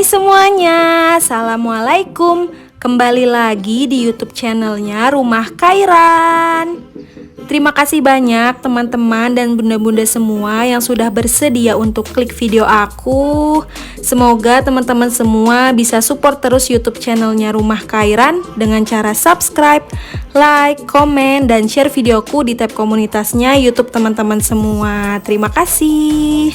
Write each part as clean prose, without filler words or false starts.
semuanya, Assalamualaikum. Kembali lagi di YouTube channelnya Rumah Khairan. Terima kasih banyak teman-teman dan bunda-bunda semua yang sudah bersedia untuk klik video aku. Semoga teman-teman semua bisa support terus YouTube channelnya Rumah Khairan dengan cara subscribe, like, komen, dan share videoku di tab komunitasnya YouTube teman-teman semua. Terima kasih.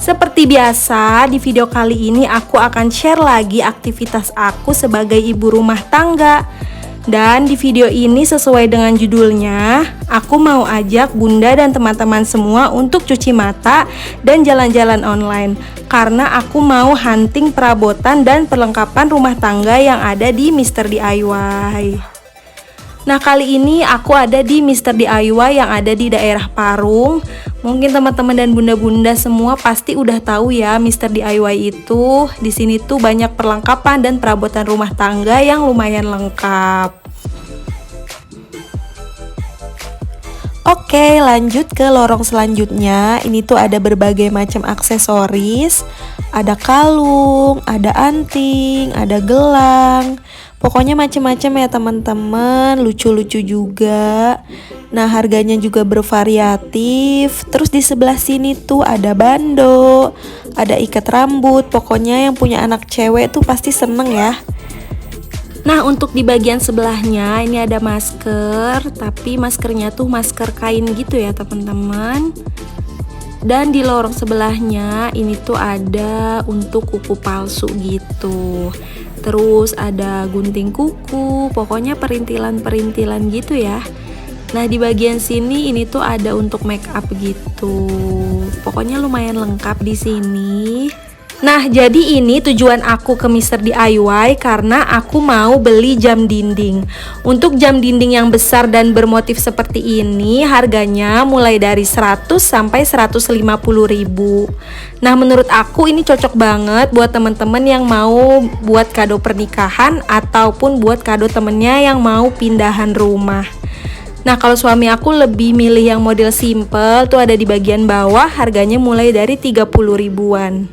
Seperti biasa, di video kali ini aku akan share lagi aktivitas aku sebagai ibu rumah tangga. Dan di video ini sesuai dengan judulnya, aku mau ajak bunda dan teman-teman semua untuk cuci mata dan jalan-jalan online. Karena aku mau hunting perabotan dan perlengkapan rumah tangga yang ada di Mr. DIY. Nah, kali ini aku ada di Mr. DIY yang ada di daerah Parung. Mungkin teman-teman dan bunda-bunda semua pasti udah tahu ya Mr. DIY itu. Di sini tuh banyak perlengkapan dan perabotan rumah tangga yang lumayan lengkap. Oke, lanjut ke lorong selanjutnya. Ini tuh ada berbagai macam aksesoris. Ada kalung, ada anting, ada gelang. Pokoknya macam-macam ya teman-teman, lucu-lucu juga. Nah, harganya juga bervariatif. Terus di sebelah sini tuh ada bando, ada ikat rambut. Pokoknya yang punya anak cewek tuh pasti seneng ya. Nah, untuk di bagian sebelahnya ini ada masker, tapi maskernya tuh masker kain gitu ya teman-teman. Dan di lorong sebelahnya ini tuh ada untuk kuku palsu gitu. Terus ada gunting kuku, pokoknya perintilan-perintilan gitu ya. Nah, di bagian sini ini tuh ada untuk make up gitu. Pokoknya lumayan lengkap di sini. Nah, jadi ini tujuan aku ke Mr. DIY karena aku mau beli jam dinding. Untuk jam dinding yang besar dan bermotif seperti ini harganya mulai dari 100 sampai 150 ribu. Nah, menurut aku ini cocok banget buat temen-temen yang mau buat kado pernikahan ataupun buat kado temennya yang mau pindahan rumah. Nah, kalau suami aku lebih milih yang model simple tuh ada di bagian bawah, harganya mulai dari 30 ribuan.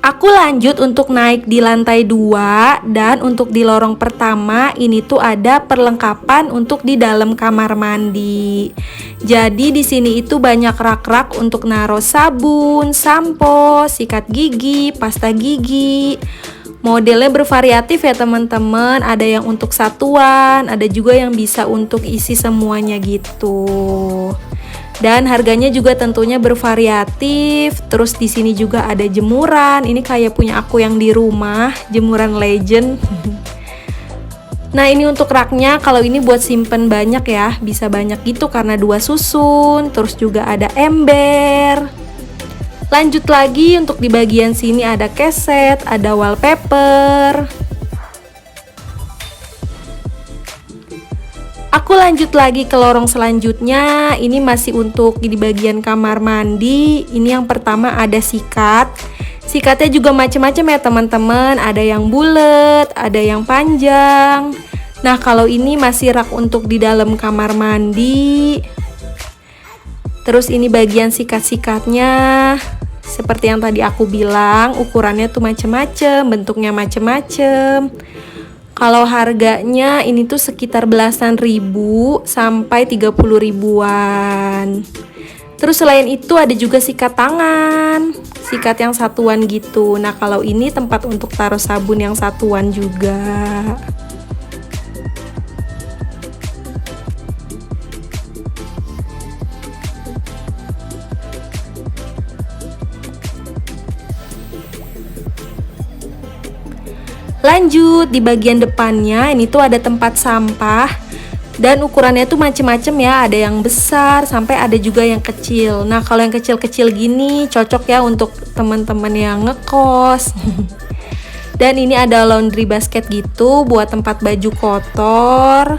Aku lanjut untuk naik di lantai 2 dan untuk di lorong pertama ini tuh ada perlengkapan untuk di dalam kamar mandi. Jadi di sini itu banyak rak-rak untuk naruh sabun, sampo, sikat gigi, pasta gigi. Modelnya bervariatif ya teman-teman, ada yang untuk satuan, ada juga yang bisa untuk isi semuanya gitu. Dan harganya juga tentunya bervariatif. Terus di sini juga ada jemuran. Ini kayak punya aku yang di rumah, jemuran legend. Nah, ini untuk raknya, kalau ini buat simpen banyak ya, bisa banyak gitu karena 2 susun. Terus juga ada ember. Lanjut lagi untuk di bagian sini ada keset, ada wallpaper. Aku lanjut lagi ke lorong selanjutnya. Ini masih untuk di bagian kamar mandi. Ini yang pertama ada sikat. Sikatnya juga macam-macam ya teman-teman. Ada yang bulat, ada yang panjang. Nah, kalau ini masih rak untuk di dalam kamar mandi. Terus ini bagian sikat-sikatnya. Seperti yang tadi aku bilang, ukurannya tuh macam-macam, bentuknya macam-macam. Kalau harganya ini tuh sekitar belasan ribu sampai 30 ribuan. Terus selain itu ada juga sikat tangan, sikat yang satuan gitu. Nah, kalau ini tempat untuk taruh sabun yang satuan juga. Lanjut di bagian depannya ini tuh ada tempat sampah dan ukurannya tuh macem-macem ya, ada yang besar sampai ada juga yang kecil. Nah, kalau yang kecil-kecil gini cocok ya untuk teman-teman yang ngekos. Dan ini ada laundry basket gitu buat tempat baju kotor.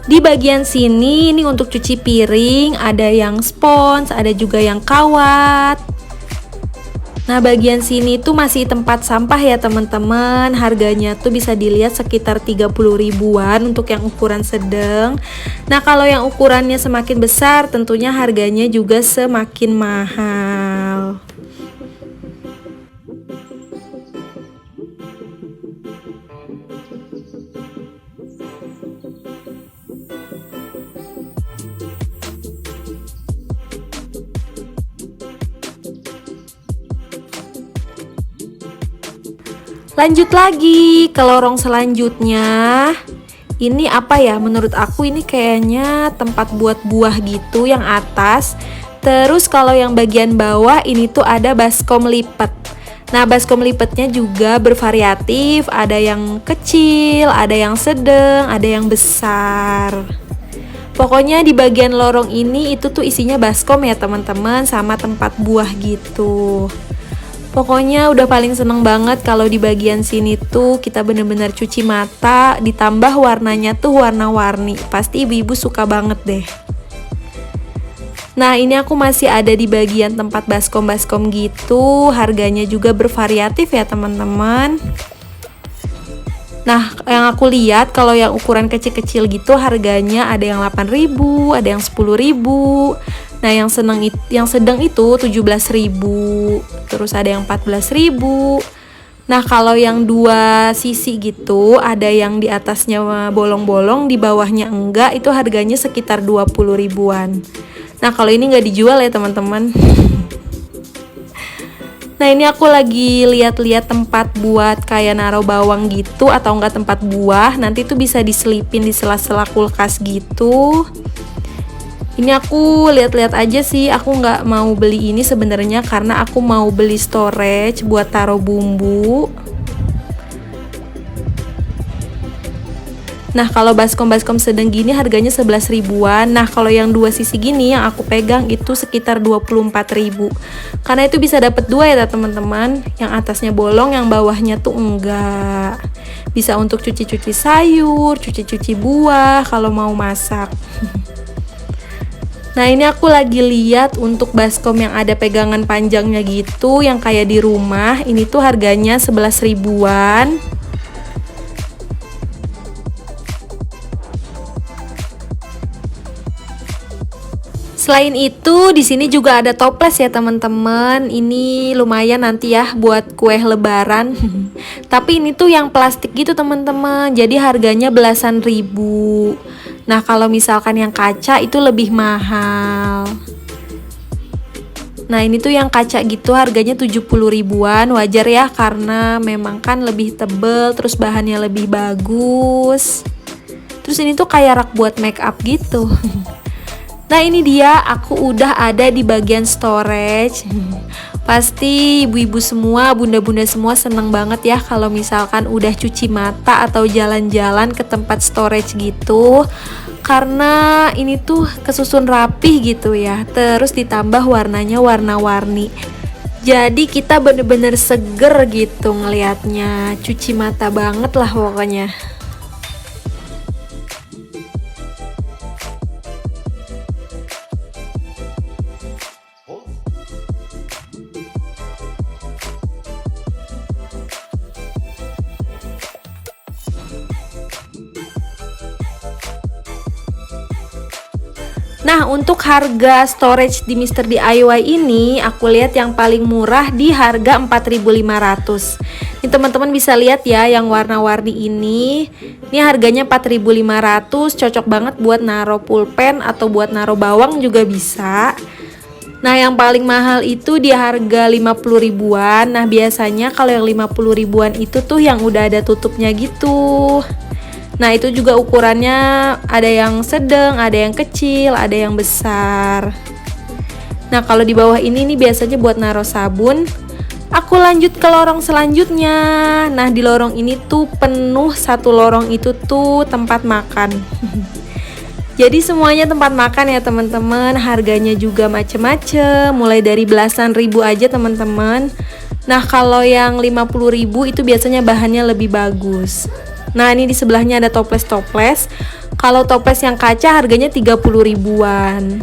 Di bagian sini ini untuk cuci piring, ada yang spons, ada juga yang kawat. Nah, bagian sini tuh masih tempat sampah ya teman-teman. Harganya tuh bisa dilihat sekitar 30 ribuan untuk yang ukuran sedang. Nah, kalau yang ukurannya semakin besar tentunya harganya juga semakin mahal. Lanjut lagi ke lorong selanjutnya. Ini apa ya? Menurut aku ini kayaknya tempat buat buah gitu yang atas. Terus kalau yang bagian bawah ini tuh ada baskom lipat. Nah, baskom lipatnya juga bervariatif. Ada yang kecil, ada yang sedang, ada yang besar. Pokoknya di bagian lorong ini itu tuh isinya baskom ya teman-teman, sama tempat buah gitu. Pokoknya udah paling seneng banget kalau di bagian sini tuh kita bener-bener cuci mata, ditambah warnanya tuh warna-warni. Pasti ibu-ibu suka banget deh. Nah, ini aku masih ada di bagian tempat baskom-baskom gitu. Harganya juga bervariatif ya teman-teman. Nah, yang aku lihat kalau yang ukuran kecil-kecil gitu harganya ada yang 8.000, ada yang 10.000. Nah, yang sedang itu 17.000. Terus ada yang 14.000. Nah, kalau yang dua sisi gitu, ada yang di atasnya bolong-bolong, di bawahnya enggak, itu harganya sekitar 20 ribuan. Nah, kalau ini nggak dijual ya teman-teman. Nah, ini aku lagi lihat-lihat tempat buat kayak naruh bawang gitu atau enggak tempat buah. Nanti tuh bisa diselipin di sela-sela kulkas gitu. Ini aku lihat-lihat aja sih, aku nggak mau beli ini sebenarnya karena aku mau beli storage buat taruh bumbu. Nah, kalau baskom-baskom sedang gini harganya 11 ribuan. Nah, kalau yang dua sisi gini yang aku pegang itu sekitar 24.000. Karena itu bisa dapat dua ya teman-teman. Yang atasnya bolong, yang bawahnya tuh enggak. Bisa untuk cuci-cuci sayur, cuci-cuci buah kalau mau masak. Nah, ini aku lagi lihat untuk baskom yang ada pegangan panjangnya gitu, yang kayak di rumah. Ini tuh harganya 11 ribuan. Selain itu, di sini juga ada toples ya teman-teman. Ini lumayan nanti ya buat kue lebaran. Tapi ini tuh yang plastik gitu teman-teman. Jadi harganya belasan ribu. Nah, kalau misalkan yang kaca itu lebih mahal. Nah, ini tuh yang kaca gitu harganya 70 ribuan. Wajar ya karena memang kan lebih tebel, terus bahannya lebih bagus. Terus ini tuh kayak rak buat make up gitu. Nah, ini dia aku udah ada di bagian storage. Pasti ibu-ibu semua, bunda-bunda semua seneng banget ya kalau misalkan udah cuci mata atau jalan-jalan ke tempat storage gitu. Karena ini tuh kesusun rapih gitu ya. Terus ditambah warnanya warna-warni. Jadi kita bener-bener seger gitu ngelihatnya. Cuci mata banget lah pokoknya. Nah, untuk harga storage di Mr. DIY ini, aku lihat yang paling murah di harga 4.500. Ini teman-teman bisa lihat ya, yang warna-warni ini. Ini harganya 4.500, cocok banget buat naruh pulpen atau buat naruh bawang juga bisa. Nah, yang paling mahal itu di harga 50 ribuan. Nah, biasanya kalau yang 50 ribuan itu tuh yang udah ada tutupnya gitu. Nah, itu juga ukurannya ada yang sedang, ada yang kecil, ada yang besar. Nah, kalau di bawah ini nih biasanya buat naruh sabun. Aku lanjut ke lorong selanjutnya. Nah, di lorong ini tuh penuh, satu lorong itu tuh tempat makan. Jadi semuanya tempat makan ya teman-teman. Harganya juga macem-macem, mulai dari belasan ribu aja teman-teman. Nah, kalau yang 50 ribu itu biasanya bahannya lebih bagus. Nah, ini di sebelahnya ada toples-toples. Kalau toples yang kaca harganya 30 ribuan.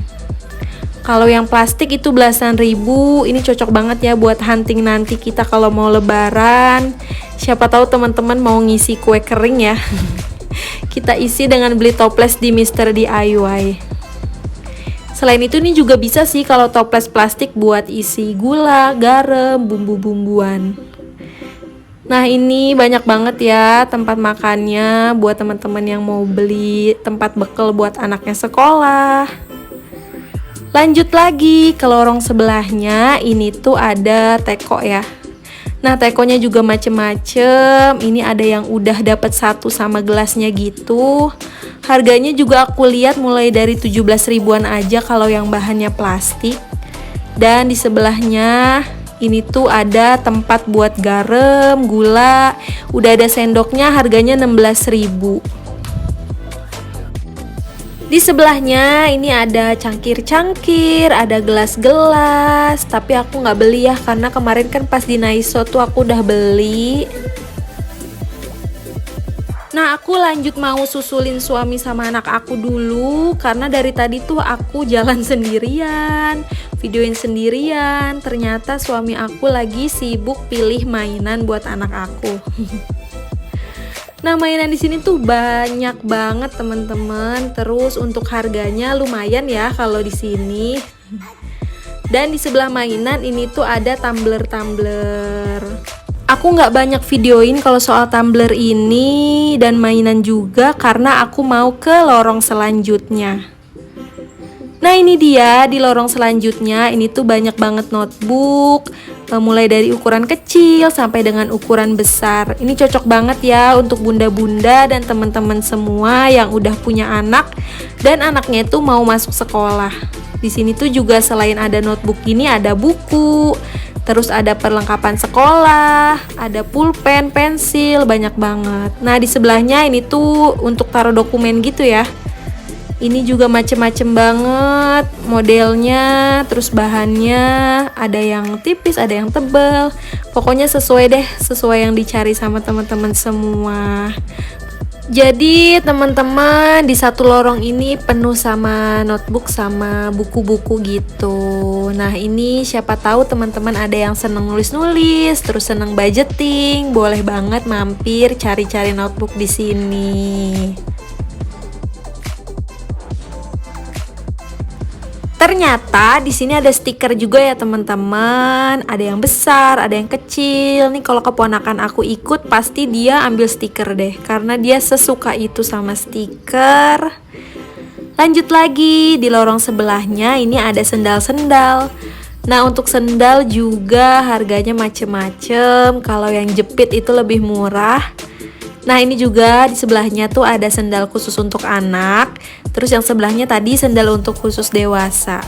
Kalau yang plastik itu belasan ribu. Ini cocok banget ya buat hunting nanti kita kalau mau lebaran. Siapa tahu teman-teman mau ngisi kue kering ya. Kita isi dengan beli toples di Mr. DIY. Selain itu nih juga bisa sih kalau toples plastik buat isi gula, garam, bumbu-bumbuan. Nah ini banyak banget ya tempat makannya buat teman-teman yang mau beli tempat bekal buat anaknya sekolah. Lanjut lagi ke lorong sebelahnya, ini tuh ada teko ya. Nah tekonya juga macem-macem, ini ada yang udah dapat satu sama gelasnya gitu. Harganya juga aku lihat mulai dari 17 ribuan aja kalau yang bahannya plastik. Dan di sebelahnya ini tuh ada tempat buat garam, gula, udah ada sendoknya, harganya 16 ribu. Di sebelahnya ini ada cangkir-cangkir, ada gelas-gelas, tapi aku nggak beli ya karena kemarin kan pas di Naiso tuh aku udah beli. Nah aku lanjut mau susulin suami sama anak aku dulu karena dari tadi tuh aku jalan sendirian, videoin sendirian. Ternyata suami aku lagi sibuk pilih mainan buat anak aku. Nah mainan di sini tuh banyak banget teman-teman. Terus untuk harganya lumayan ya kalau di sini. Dan di sebelah mainan ini tuh ada tumbler-tumbler. Aku nggak banyak videoin kalau soal tumbler ini dan mainan juga karena aku mau ke lorong selanjutnya. Nah ini dia di lorong selanjutnya, ini tuh banyak banget notebook, mulai dari ukuran kecil sampai dengan ukuran besar. Ini cocok banget ya untuk bunda-bunda dan teman-teman semua yang udah punya anak dan anaknya itu mau masuk sekolah. Di sini tuh juga selain ada notebook ini ada buku, terus ada perlengkapan sekolah, ada pulpen, pensil, banyak banget. Nah di sebelahnya ini tuh untuk taruh dokumen gitu ya. Ini juga macem-macem banget modelnya, terus bahannya ada yang tipis, ada yang tebal. Pokoknya sesuai deh, sesuai yang dicari sama teman-teman semua. Jadi teman-teman di satu lorong ini penuh sama notebook sama buku-buku gitu. Nah ini siapa tahu teman-teman ada yang seneng nulis-nulis, terus seneng budgeting, boleh banget mampir cari-cari notebook di sini. Ternyata di sini ada stiker juga ya teman-teman. Ada yang besar, ada yang kecil. Nih kalau keponakan aku ikut pasti dia ambil stiker deh karena dia sesuka itu sama stiker. Lanjut lagi di lorong sebelahnya ini ada sendal-sendal. Nah untuk sendal juga harganya macem-macem. Kalau yang jepit itu lebih murah. Nah ini juga di sebelahnya tuh ada sendal khusus untuk anak. Terus yang sebelahnya tadi sendal untuk khusus dewasa.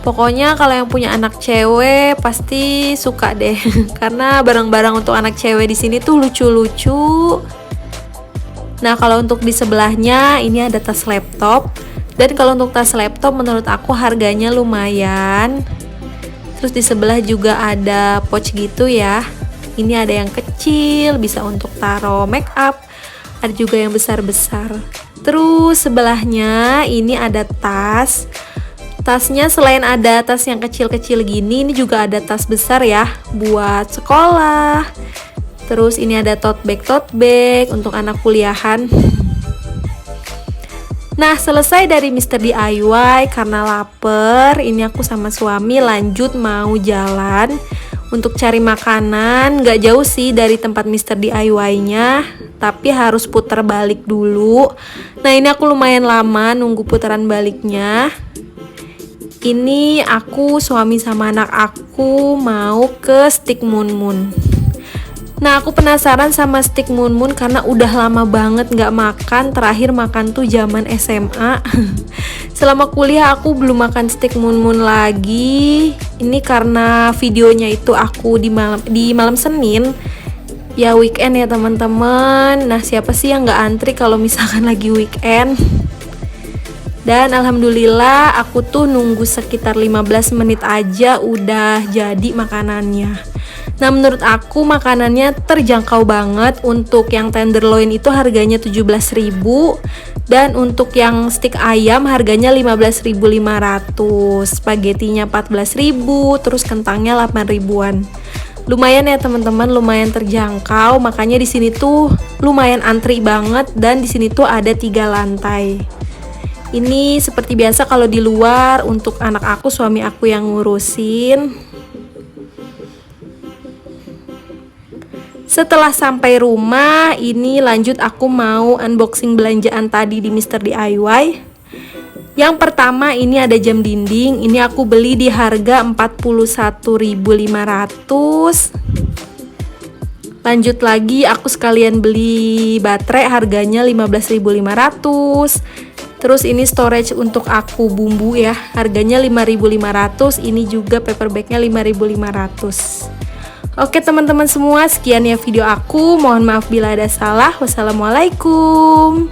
Pokoknya kalau yang punya anak cewek pasti suka deh. Karena barang-barang untuk anak cewek di sini tuh lucu-lucu. Nah kalau untuk di sebelahnya ini ada tas laptop. Dan kalau untuk tas laptop menurut aku harganya lumayan. Terus di sebelah juga ada pouch gitu ya. Ini ada yang kecil, bisa untuk taruh make up. Ada juga yang besar-besar. Terus sebelahnya ini ada tas. Tasnya selain ada tas yang kecil-kecil gini, ini juga ada tas besar ya buat sekolah. Terus ini ada tote bag untuk anak kuliahan. Nah selesai dari Mr. DIY karena lapar, ini aku sama suami lanjut mau jalan untuk cari makanan. Gak jauh sih dari tempat Mr. DIY-nya, tapi harus putar balik dulu. Nah ini aku lumayan lama nunggu putaran baliknya. Ini aku, suami sama anak aku mau ke Stick Moon Moon. Nah aku penasaran sama Stick Moon Moon karena udah lama banget gak makan. Terakhir makan tuh zaman SMA. Selama kuliah aku belum makan Stick Moon Moon lagi. Ini karena videonya itu aku di malam Senin. Ya weekend ya teman-teman. Nah siapa sih yang gak antri kalau misalkan lagi weekend. Dan alhamdulillah aku tuh nunggu sekitar 15 menit aja udah jadi makanannya. Nah menurut aku makanannya terjangkau banget. Untuk yang tenderloin itu harganya 17.000. Dan untuk yang stik ayam harganya 15.500, spagetinya 14.000, terus kentangnya 8 ribuan. Lumayan ya teman-teman, lumayan terjangkau, makanya di sini tuh lumayan antri banget dan di sini tuh ada 3 lantai. Ini seperti biasa kalau di luar untuk anak aku, suami aku yang ngurusin. Setelah sampai rumah, ini lanjut aku mau unboxing belanjaan tadi di Mr. DIY. Yang pertama ini ada jam dinding, ini aku beli di harga 41.500. Lanjut lagi aku sekalian beli baterai harganya 15.500. Terus ini storage untuk aku bumbu ya, harganya 5.500. Ini juga paper bagnya 5.500. Oke teman-teman semua, sekian ya video aku. Mohon maaf bila ada salah. Wassalamualaikum.